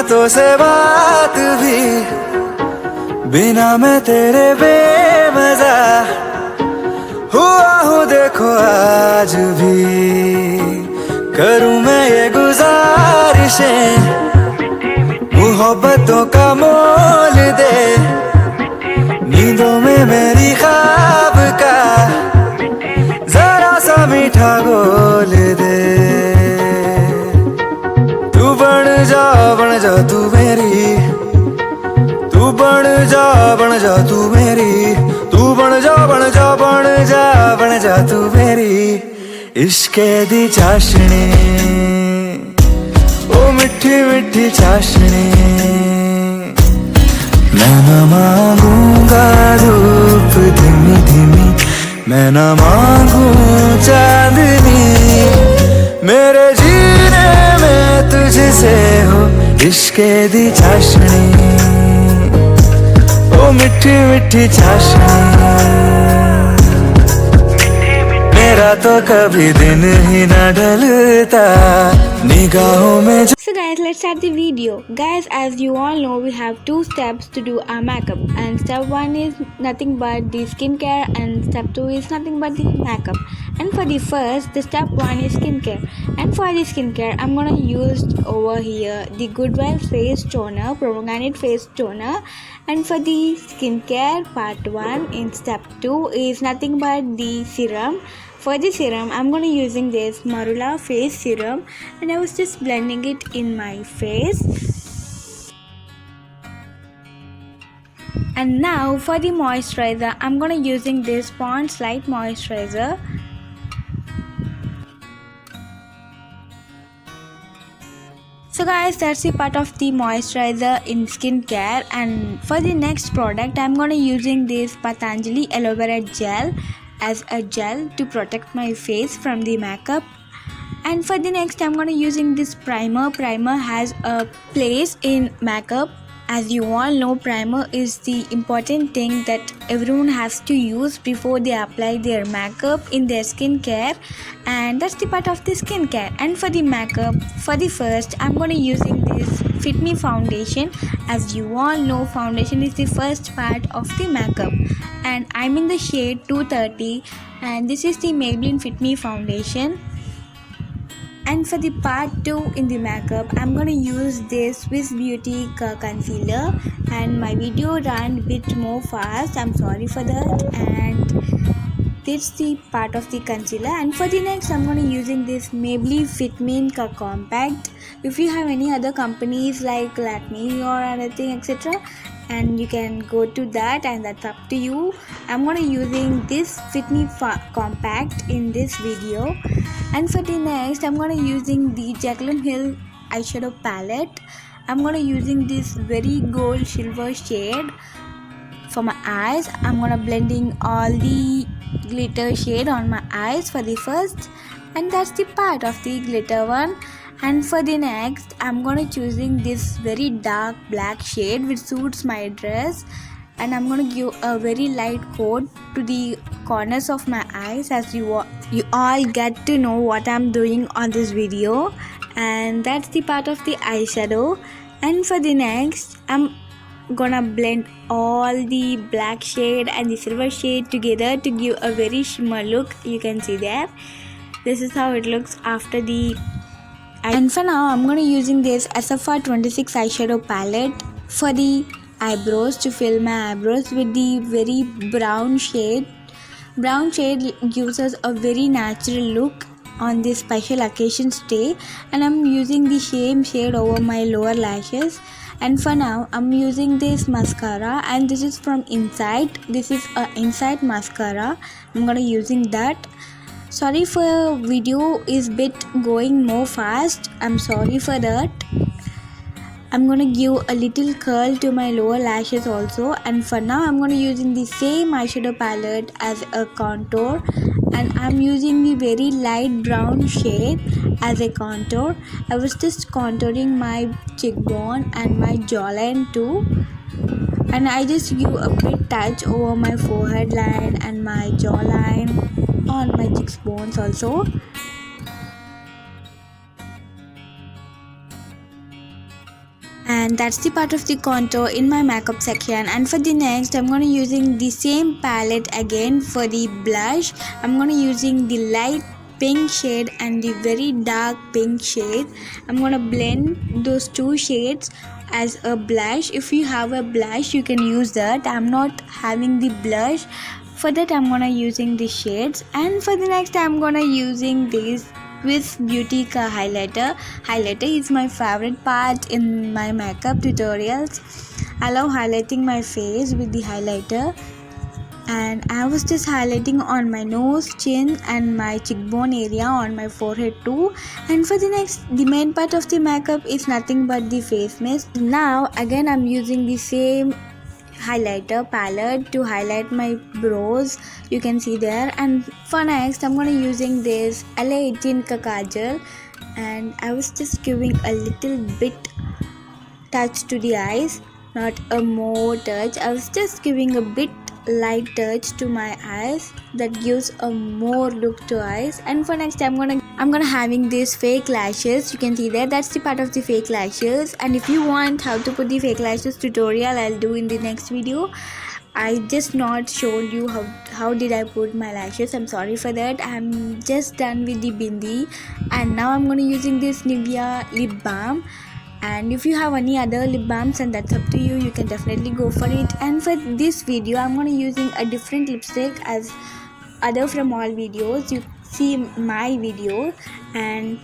हाथों से बात भी बिना मैं तेरे बेमजा हुआ हूँ देखो आज भी। करूँ मैं ये गुजारिशें मोहब्बतों का मोल दे, नींदों में मेरी ख्वाब का जरा सा मीठा घोल दे। तू बन जा तू मेरी, तू बन जा तू मेरी, तू बन जा तू मेरी इश्के दी चाशनी, ओ मिठी मिठी चाशनी। मैं न मांगूंगा धूप धीमी धीमी, मैं न मांगू चांदनी, मेरे जीने में तुझसे हो इश्के दी चाशनी, ओ मिठी मिठी चाशनी। मेरा तो कभी दिन ही न ढलता निगाहों में। So guys, let's start the video. Guys, as you all know, we have two steps to do our makeup, and step 1 is nothing but the skincare and step 2 is nothing but the makeup. And for the first, the step 1 is skincare, and for the skincare I'm gonna use over here the Good Vibes face toner, pomegranate face toner. And for the skincare part 1 in step 2 is nothing but the serum. For the serum, I'm going to using this Marula face serum, and I was just blending it in my face. And now for the moisturizer, I'm going to using this Pond's Light Moisturizer. So guys, that's the part of the moisturizer in skincare. And for the next product, I'm going to using this Patanjali Aloe Vera Gel as a gel to protect my face from the makeup. And for the next, I'm going to using this primer. Primer has a place in makeup. As you all know, primer is the important thing that everyone has to use before they apply their makeup in their skincare, and that's the part of the skincare. And for the makeup, for the first, I'm going to using this Fit Me foundation. As you all know, foundation is the first part of the makeup, and I'm in the shade 230, and this is the Maybelline Fit Me foundation. And for the part 2 in the makeup, I'm going to use this Swiss Beauty concealer, and my video ran a bit more fast, I'm sorry for that. And this is the part of the concealer. And for the next, I'm going to using this Maybelline Fit Me compact. If you have any other companies like Lakme or anything etc, and you can go to that, and that's up to you. I'm going to using this Fit Me compact in this video. And for the next, I'm going to using the Jaclyn Hill eyeshadow palette. I'm going to using this very gold silver shade for my eyes. I'm going to blending all the glitter shade on my eyes for the first, and that's the part of the glitter one. And for the next, I'm gonna choosing this very dark black shade which suits my dress, and I'm gonna give a very light coat to the corners of my eyes, as you all get to know what I'm doing on this video. And that's the part of the eyeshadow. And for the next, I'm gonna blend all the black shade and the silver shade together to give a very shimmer look. You can see there, this is how it looks after the. And for now, I'm going to using this SFR 26 eyeshadow palette for the eyebrows, to fill my eyebrows with the very brown shade. Brown shade gives us a very natural look on this special occasions day, and I'm using the same shade over my lower lashes. And for now, I'm using this mascara, and this is from Inside. This is a Inside mascara. I'm going to using that. Sorry for video is bit going more fast, I'm sorry for that. I'm gonna give a little curl to my lower lashes also. And for now, I'm gonna using the same eyeshadow palette as a contour, and I'm using the very light brown shade as a contour. I was just contouring my cheekbone and my jawline too, and I just give a bit touch over my forehead line and my jawline, on my cheekbones also. and that's the part of the contour in my makeup section. And for the next, I'm gonna using the same palette again. For the blush, I'm gonna using the light pink shade and the very dark pink shade. I'm gonna blend those two shades as a blush. If you have a blush, you can use that. I'm not having the blush. For that, I'm gonna using the shades. And for the next, I'm gonna using this with Beautica highlighter. Highlighter is my favorite part in my makeup tutorials. I love highlighting my face with the highlighter, and I was just highlighting on my nose, chin and my cheekbone area, on my forehead too. And for the next, the main part of the makeup is nothing but the face mist. Now again I'm using the same highlighter palette to highlight my brows, you can see there. And for next, I'm gonna using this LA 18 ka kajal, and I was just giving a little bit touch to the eyes, not a more touch. I was just giving a bit light touch to my eyes that gives a more look to eyes. And for next, I'm gonna having these fake lashes, you can see there. That's the part of the fake lashes. And if you want how to put the fake lashes tutorial, I'll do in the next video. I just not showed you how did I put my lashes. I'm sorry for that. I'm just done with the bindi, and now I'm gonna using this Nivea lip balm. And if you have any other lip balms, and that's up to you, you can definitely go for it. And for this video, I'm gonna using a different lipstick as other from all videos. You see my video, and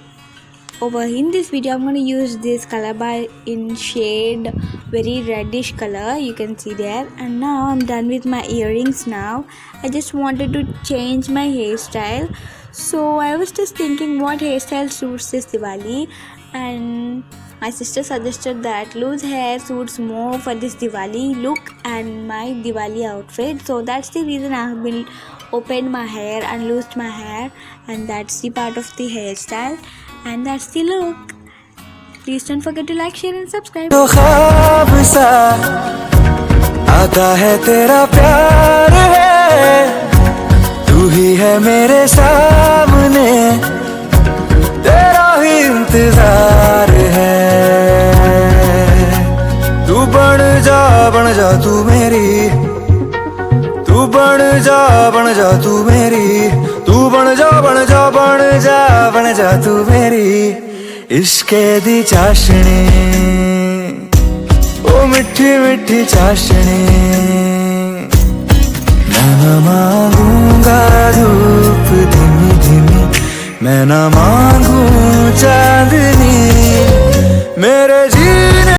over in this video I'm gonna use this color bar in shade very reddish color, you can see there. And now I'm done with my earrings. Now I just wanted to change my hairstyle, so I was just thinking what hairstyle suits this Diwali, and my sister suggested that loose hair suits more for this Diwali look and my Diwali outfit. So that's the reason I have been opened my hair and loosed my hair, and that's the part of the hairstyle, and that's the look. Please don't forget to like, share and subscribe. तो ख्वाब सा आता है तेरा प्यार है, तू ही है मेरे सामने, तेरा ही इंतजार है। तू बन जा तू मेरी, तू बन जा तू मेरी, तू बन जा तू मेरी इश्के दी चाशनी, ओ मिठी मिठी चाशनी। मैं मांगूंगा धूप धीमी धीमी, मैं ना मांगू चांदनी मेरे जीने